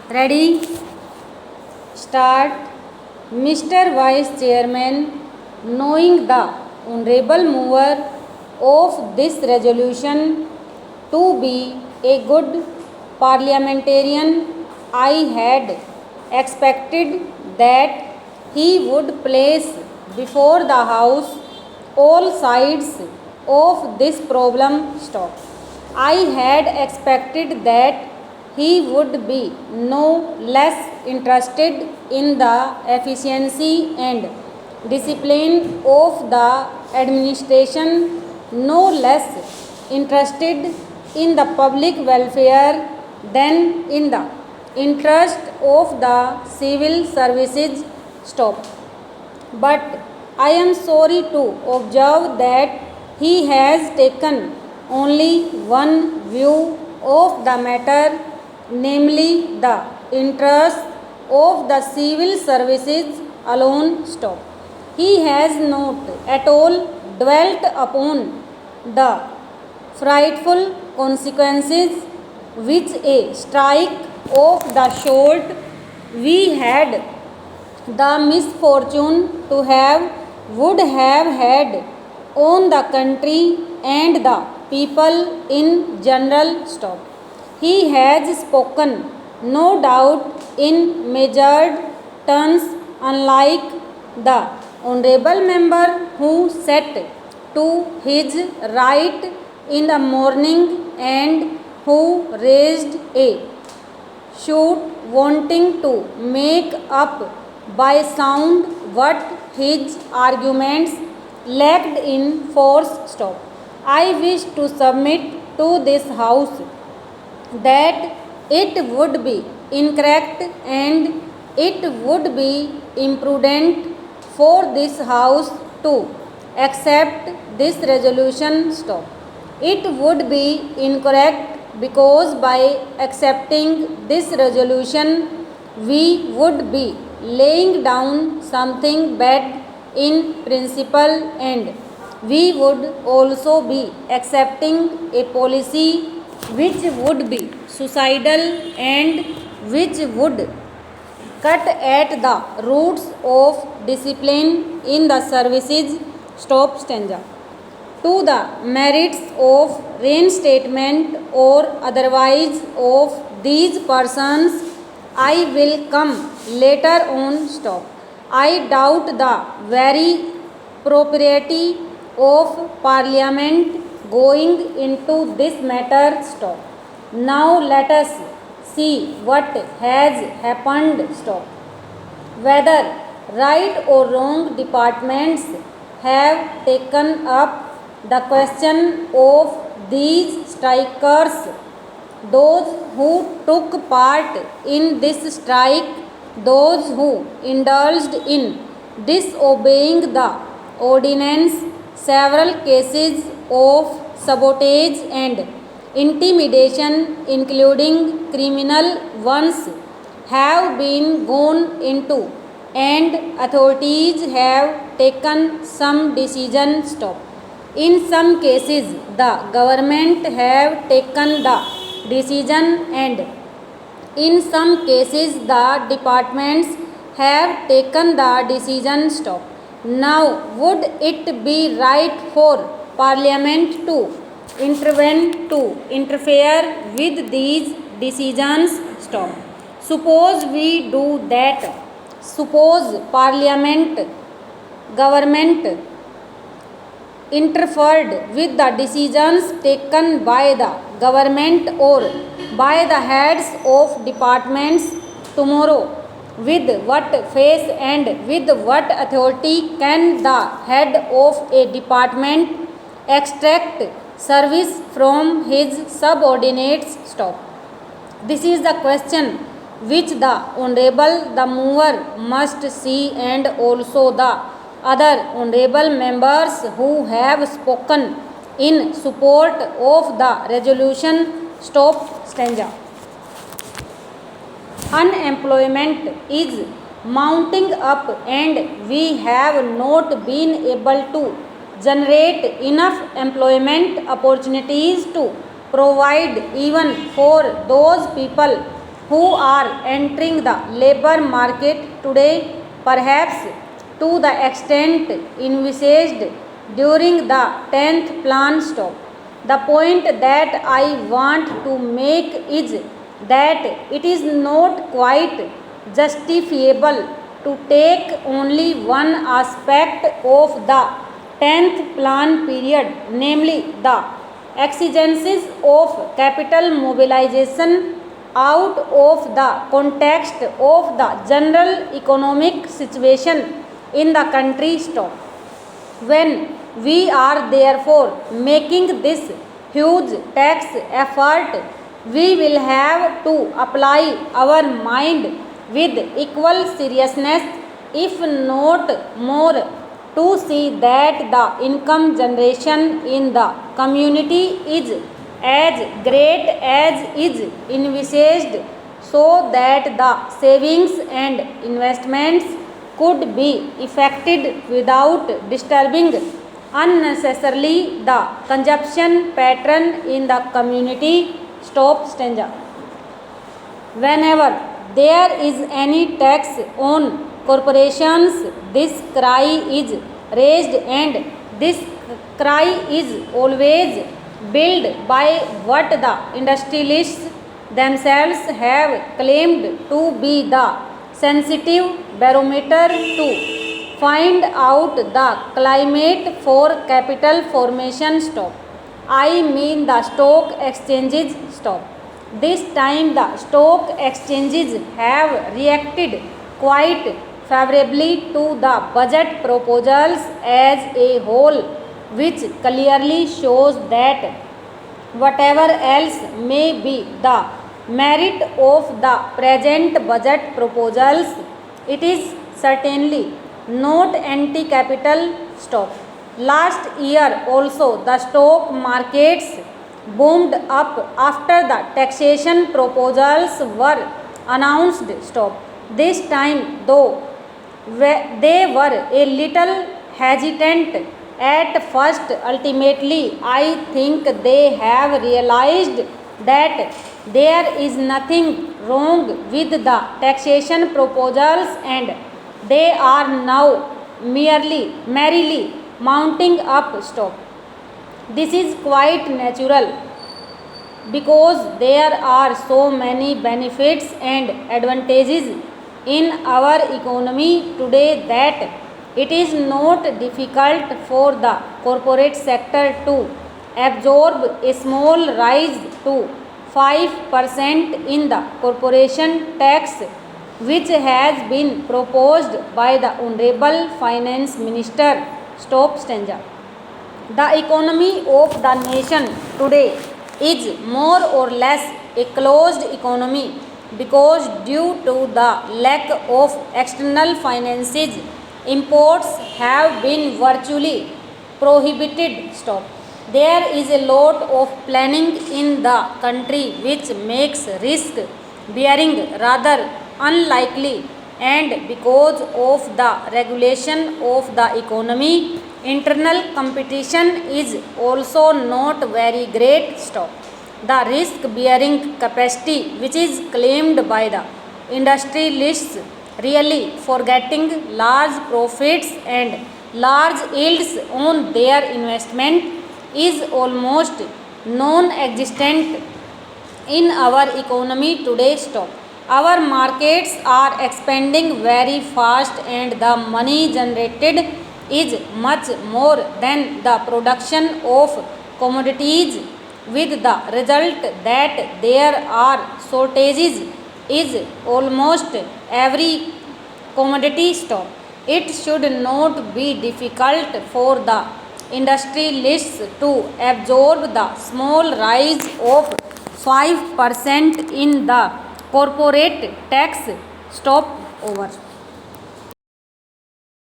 Ready? Start. Mr. Vice Chairman, knowing the honorable mover of this resolution to be a good parliamentarian, I had expected that he would place before the House all sides of this problem. Stop. I had expected that he would be no less interested in the efficiency and discipline of the administration, no less interested in the public welfare than in the interest of the civil services. Stop. But I am sorry to observe that he has taken only one view of the matter, namely the interest of the civil services alone. Stop. He has not at all dwelt upon the frightful consequences which a strike of the sort we had the misfortune to have would have had on the country and the people in general. Stop. He has spoken, no doubt, in measured terms, unlike the honorable member who sat to his right in the morning and who raised a shoot wanting to make up by sound what his arguments lacked in force. Stop. I wish to submit to this House that it would be incorrect and it would be imprudent for this House to accept this resolution. Stop. It would be incorrect because by accepting this resolution we would be laying down something bad in principle, and we would also be accepting a policy which would be suicidal and which would cut at the roots of discipline in the services. Stop stanza. To the merits of reinstatement or otherwise of these persons I will come later on. Stop. I doubt the very propriety of Parliament going into this matter. Stop. Now let us see what has happened. Stop. Whether right or wrong, departments have taken up the question of these strikers. Those who took part in this strike, those who indulged in disobeying the ordinance, several cases of sabotage and intimidation, including criminal ones, have been gone into, and authorities have taken some decision. Stop. In some cases, the government have taken the decision, and in some cases the departments have taken the decision. Stop. Now, would it be right for Parliament to interfere with these decisions? Stop. Suppose we do that. Suppose government interfered with the decisions taken by the government or by the heads of departments. Tomorrow, with what face and with what authority can the head of a department extract service from his subordinates? Stop. This is the question which the honorable, the mover, must see, and also the other honorable members who have spoken in support of the resolution. Stop stanza. Unemployment is mounting up, and we have not been able to generate enough employment opportunities to provide even for those people who are entering the labor market today, perhaps to the extent envisaged during the 10th plan stop. The point that I want to make is that it is not quite justifiable to take only one aspect of the 10th plan period, namely the exigencies of capital mobilization, out of the context of the general economic situation in the country. Stop. When we are therefore making this huge tax effort, we will have to apply our mind with equal seriousness, if not more, to see that the income generation in the community is as great as is envisaged, so that the savings and investments could be effected without disturbing unnecessarily the consumption pattern in the community. Stop stanza. Whenever there is any tax on corporations, this cry is raised, and this cry is always built by what the industrialists themselves have claimed to be the sensitive barometer to find out the climate for capital formation. Stop. I mean the stock exchanges. Stop. This time the stock exchanges have reacted quite favorably to the budget proposals as a whole, which clearly shows that whatever else may be the merit of the present budget proposals, it is certainly not anti-capital. Stop. Last year also the stock markets boomed up after the taxation proposals were announced. Stop. This time, though they were a little hesitant at first, ultimately I think they have realized that there is nothing wrong with the taxation proposals, and they are now merrily mounting up. Stop. This is quite natural, because there are so many benefits and advantages in our economy today that it is not difficult for the corporate sector to absorb a small rise to 5% in the corporation tax, which has been proposed by the Honorable Finance Minister. Stop stanza. The economy of the nation today is more or less a closed economy, because due to the lack of external finances, imports have been virtually prohibited. Stop. There is a lot of planning in the country which makes risk bearing rather unlikely, and because of the regulation of the economy, internal competition is also not very great. Stop. The risk bearing capacity which is claimed by the industrialists, really forgetting large profits and large yields on their investment, is almost non-existent in our economy today. Stop. Our markets are expanding very fast, and the money generated is much more than the production of commodities, with the result that there are shortages is almost every commodity. Stop. It should not be difficult for the industrialists to absorb the small rise of 5% in the corporate tax. Stop. Over.